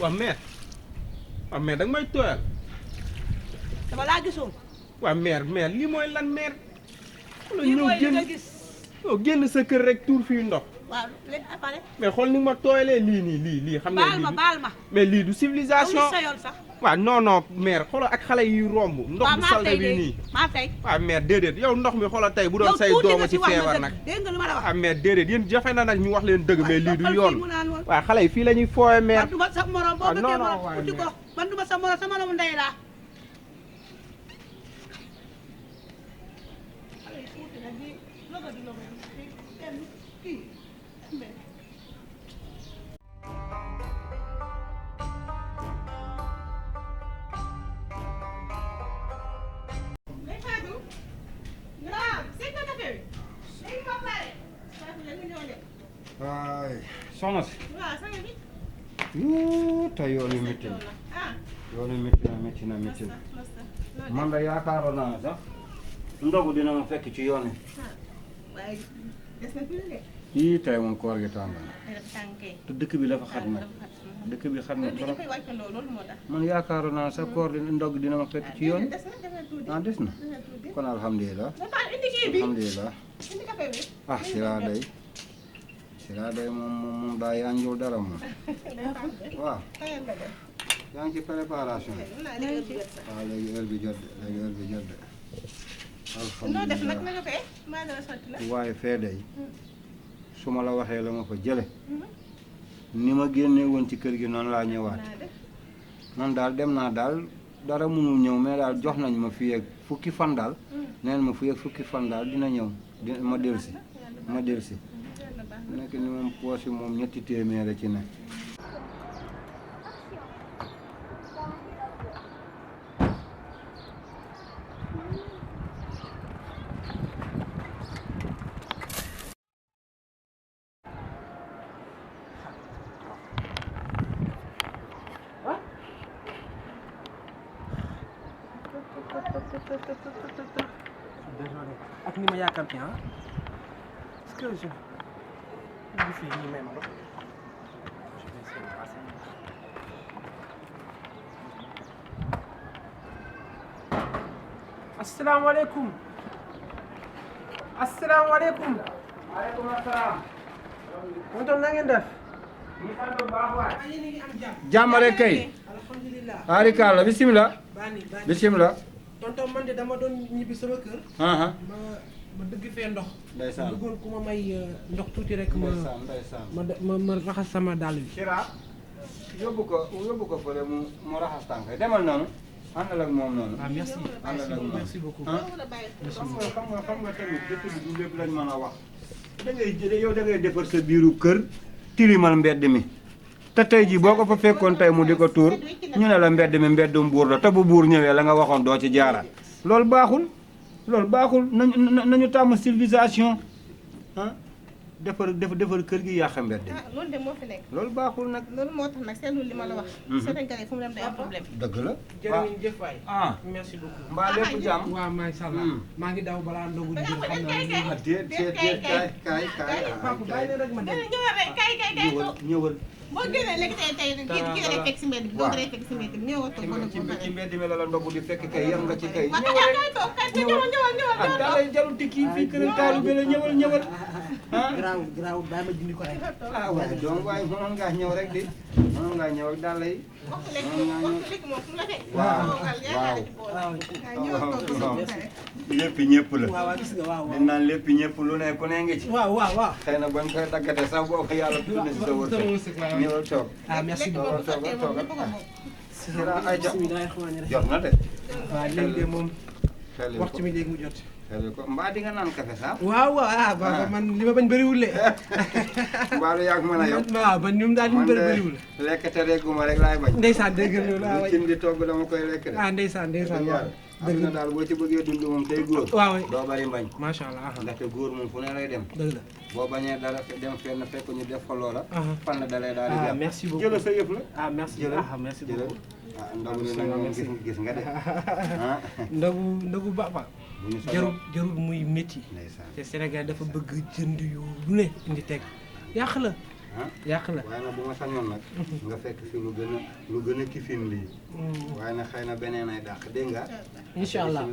Wah mère da nga may tooyal. dama laa gisul. Wah mère lii mooy lan mère. lii mooy li nga gis yow génn sa kër rek tuur fii ndox. waaw léegi après. mais xool ni ma tooyalee lii xam nga lii baal ma mais lii du civilisation. sa yoon sax. waaw non mère xoolal ak xale yi romb. ndox bu salde bi nii maa tey waaw mère déedéet yow ndox mi xoolal tey bu doon say dooma ci feebar nag. dégg nga lu ma la wax. ah mère déedéet yéen jafe na nag ñu wax leen dëgg mais lii du yoon. waaw xale yi fii la ñuy fooye mère. man du ma sa morom boo bëggee morom uti ko man du ma sa morom sama moromu ndey laa. waay soxna si. waaw sa nga tey yoon wi métti na. yoon wi métti na. man de yaakaaroon naa sax ndogu dina ma fekk ci yoon wi. waaye des na fi de. yii tey moom koor gi tàng na. te dëkk bi dafa xat nag. dëkk bi xat na trop. man yaakaaroon naa sax koor ndog dina ma fekk ci yoon wi. ah des na kon alhamdulilah. alhamdulilah. ah si laa day moom daa yanjul dara moom. waaw. yaa ngi ci préparation. waaw léegi heure bi jot de. alhamdulilah. waaye fee day su ma la waxee la ma fa jële ni ma génnee woon ci kër gi noonu laa ñëwaat. man daal dem naa daal dara mënul ñëw mais daal jox nañ ma fii ak fukki fan daal. neen ma fii ak fukki fan daal dina ñëw ma dellusi. nekk ni moom poche yi moom 3 téeméer ci ne. ak ni ma yàkkamti ah est-ce que je ngi fii nii may ma dox je vais essayer de passer. asalaamaaleykum. waaleykum salaam. tonton na ngeen def. jàmm rek kay. alhamdulilah. bisimilah. bisimilah. tonton man de dama doon ñibbi sama kër. ma dëgg fee ndox. ndeysaan bëggoon ku ma may ndox tuuti rek. ndeysaan ma raxas sama dàll bi. Kira yóbbu ko fële mu raxas tànk demel noonu. àndal ak moom noonu. ah merci àndal ak moom merci beaucoup. xam nga tamit dëkk bi du lépp lañ mën a wax. da ngay defar sa biiru kër tilimal mbedd mi. te tey jii boo ko fa fekkoon tey mu di ko tuur ñu ne la mbedd mi mbeddum buur la te bu buur ñëwee la nga waxoon doo ci jaaraat loolu baaxul nañu tàmm civilisation ah defar kër gi yàq mbedd ah loolu de moo fi nekk. loolu baaxul nag. loolu moo tax nag seetlu li ma la wax. Sénégalais fu mu dem day am problème. dëgg la. jërëjëf waay. ah merci beaucoup. mbaa lépp jàmm. waaw macha allah. maa ngi daw balaa ndogu di jël xam naa. déet kaay. papa bàyyi leen rek ma dem. ñëwal rek kay ñëwal. boo génnee léegi tey kii rek fekk si mbedd bi. waaw doo rek fekk si mbedd bi ñëwal toog ba ci mbedd mi la la ndogu di fekk kay yam nga ci kay. waaw kay toog kay ñëwal. ah daal jarul tikki fii kër taalu bi la ñëwal. ah garaawul bàyyi ma dindi ko rek. ah waaye donc waaye mënoon ngaa ñëw rek di mënoon ngaa ñëw ak daal lay. waxtu léegi moom fu mu la fekk. waaw lépp ñëpp la. waaw gis nga waaw. di naan lépp ñëpp lu ne ku ne ngi ci. waaw. xëy na bañ koy daggate sax boo ko yàlla tudd na si sa wërsëg. ñëwal toog. ah merci beaucoup. ay jot na de. waaw léegi de moom xel waxtu mi léegi mu jot. ko mbaa di nga naan café sax. waaw baba man li ma bañ bëriwul de. mbaa lu yàgg mën a yow. waaw man ñoom daal li mu bëriwul. lekk te regguma rek laay bañ. ndeysaan dégg nga loolu waaw. cin di togg dama koy lekk de. ndeysaan waaw. dëgg na daal boo ci bëggee dund moom tey góor. waaw doo bari mbañ. macha allah. ndaxte góor moom fu ne lay dem. dëgg la. boo bañee dara dem fenn fekk ñu def ko loola. fan la dalee daal di jàpp. merci beaucoup jëlal sa yëf la. merci beaucoup. ndogu li nag moom gis nga de. ndogu baba jarul muy métti. te Sénégal dafa bëgg jënd yu lu ne indi teg yàq la. waaye nag bu ma sañoon nag. nga fekk fi lu gën a kifin lii. waaye nag xëy na beneen ay dàq dégg nga. incha allah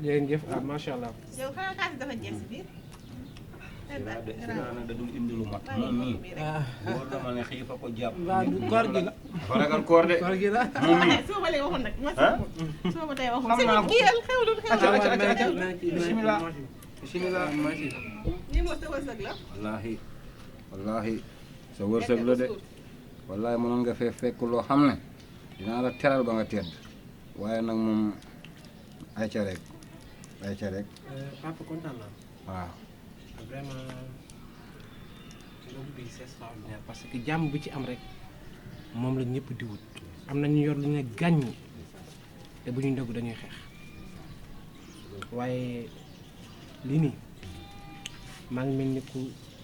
jërëjëf macha allah. yow xanaa kaas dafa jeex si biir. da dul indi lu mat moom mii. wóor na ma ne xiifa ko jàpp. waaw du koor gi la. dafa ragal koor de. koor gi la. moom mii. soo ba lay waxoon nag. soo ba tey waxoon. xam naa ko xewlul. bismillah. lii moo sa wërsëg la. wallaahi sa wërsëg la de. wallaahi mënoon nga fee fekk loo xam ne dinaa la teral ba nga tedd waaye nag moom ay ca rek. papa kontaan naa. waaw. vraiment ndogu bi c'est extraordinaire parce que jàmm bi ci am rek moom la ñëpp di wut. am na ñu yor lu ne gàññi te bu ñu ndogu dañuy xeex waaye lii nii maa ngi mel ni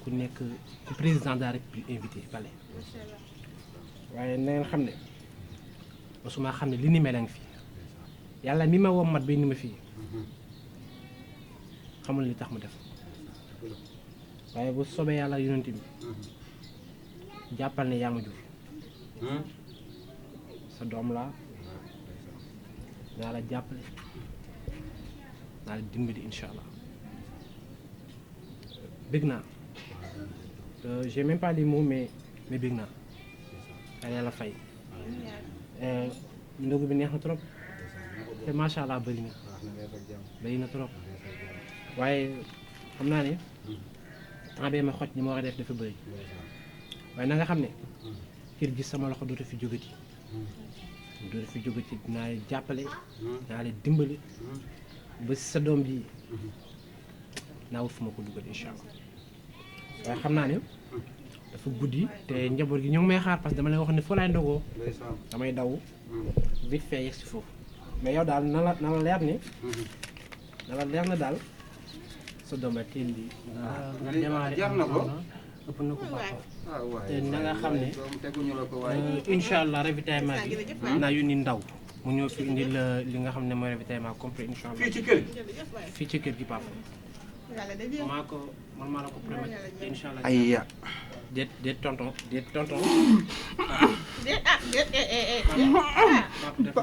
ku nekk ku président de la République invité bale waaye na ngeen xam ne mosuma xam ne li ni mel ngi fii yàlla mi ma wommat ba ni ma fii xamul li tax mu def waaye bu soobee yàlla yonent bi jàppal ne yaa ma jur sa doom laa naa la jàppale naa la dimbali incha allah bëgg naa j'ai même pas les mots mais bëgg naa yàlla fay ndogu bi neex na trop te macha allah bëri na trop waaye xam naa ne temps bee ma xoj ni ma war a def dafa bëri waaye na nga xam ne kër gi sama loxo dootu fi jógati dinaa leen jàppale dinaa leen dimbali ba sa doom bi naa wut fu ma ko dugal incha allah waaye xam naa ne dafa guddi te njaboot gi ñoo ngi may xaar parce que dama leen wax ne foo laay ndogoo damay daw vite fait yegg si foofu mais yow daal na la leer ne daal sa doom ak teel bi jar na ko ëpp na ko baax waaw te na nga xam ne teguñu la ko waaye incha allah ravitaillement bi naa yónni ndaw mu ñëw fi indi li nga xam ne mooy ravitaillement complet incha allah fii ci kër gi papa maa la ko promettre incha allah ayya déet tonton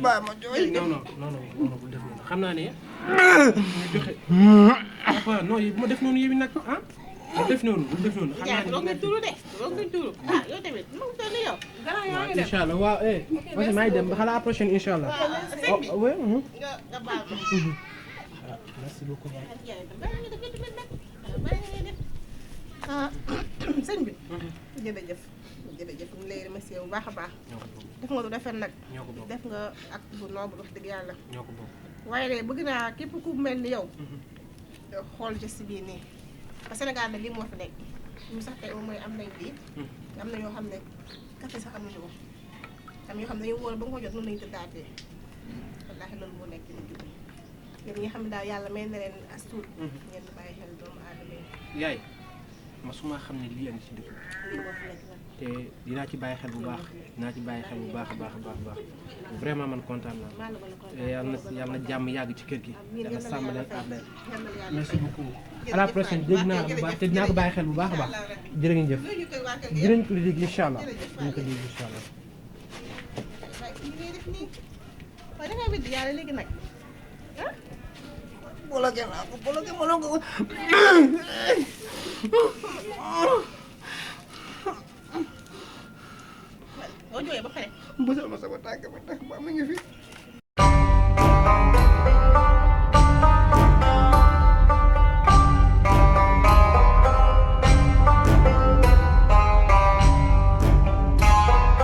ba ma jooy non bu def noonu xam naa ne joxe non bu ma def noonu yow nag bu def noonu xam naa ne roog nga tuuru de roog nga tuuru yow tamit moom toll yow waaw incha allah waaw parce que maa ngi dem ba xala prochaine incha allah oui nga baal ko merci beaucoup sëñ bi jërëjëf ñu ngi lay remercier bu baax a baax def nga lu rafet nag def nga ak bu noble wax dëgg yàlla waaye de bëgg naa képp ku mel ni yow xool geste bii nii parce que Sénégal nag lii moo fi nekk ñu sax tey au moins am nañ lii am na ñoo xam ne café sax amuñu ko am yoo xam ne dañu wóor ba nga ko jot noonu lañu tëddaatee wallaahi loolu moo nekk ci dëkk bi yéen ñi nga xam ne daal yàlla may na leen as tuut ngeen bàyyi xel doomu aadama yi yaay masuma xam ne lii a ngi ci dëkk bi te dinaa ci bàyyi xel bu baax dinaa ci bàyyi xel bu baax a baax a baax a baax vraiment man kontaan naa yàlla na jàmm yàgg ci kër gi yàlla sàmm leen aar leen merci beaucoup à la prochaine dégg naa bu baax te dinaa ko bàyyi xel bu baax a baax jërë ngeen jëf dinañ ko dégg incha allah dinañ ko dégg incha allah waaye da ngay wedd yàlla léegi nag ah bloqué naa ko bloqué ma ko boo jooyee ba pare bësal ma sama tànk ba tax ba ma ngi fi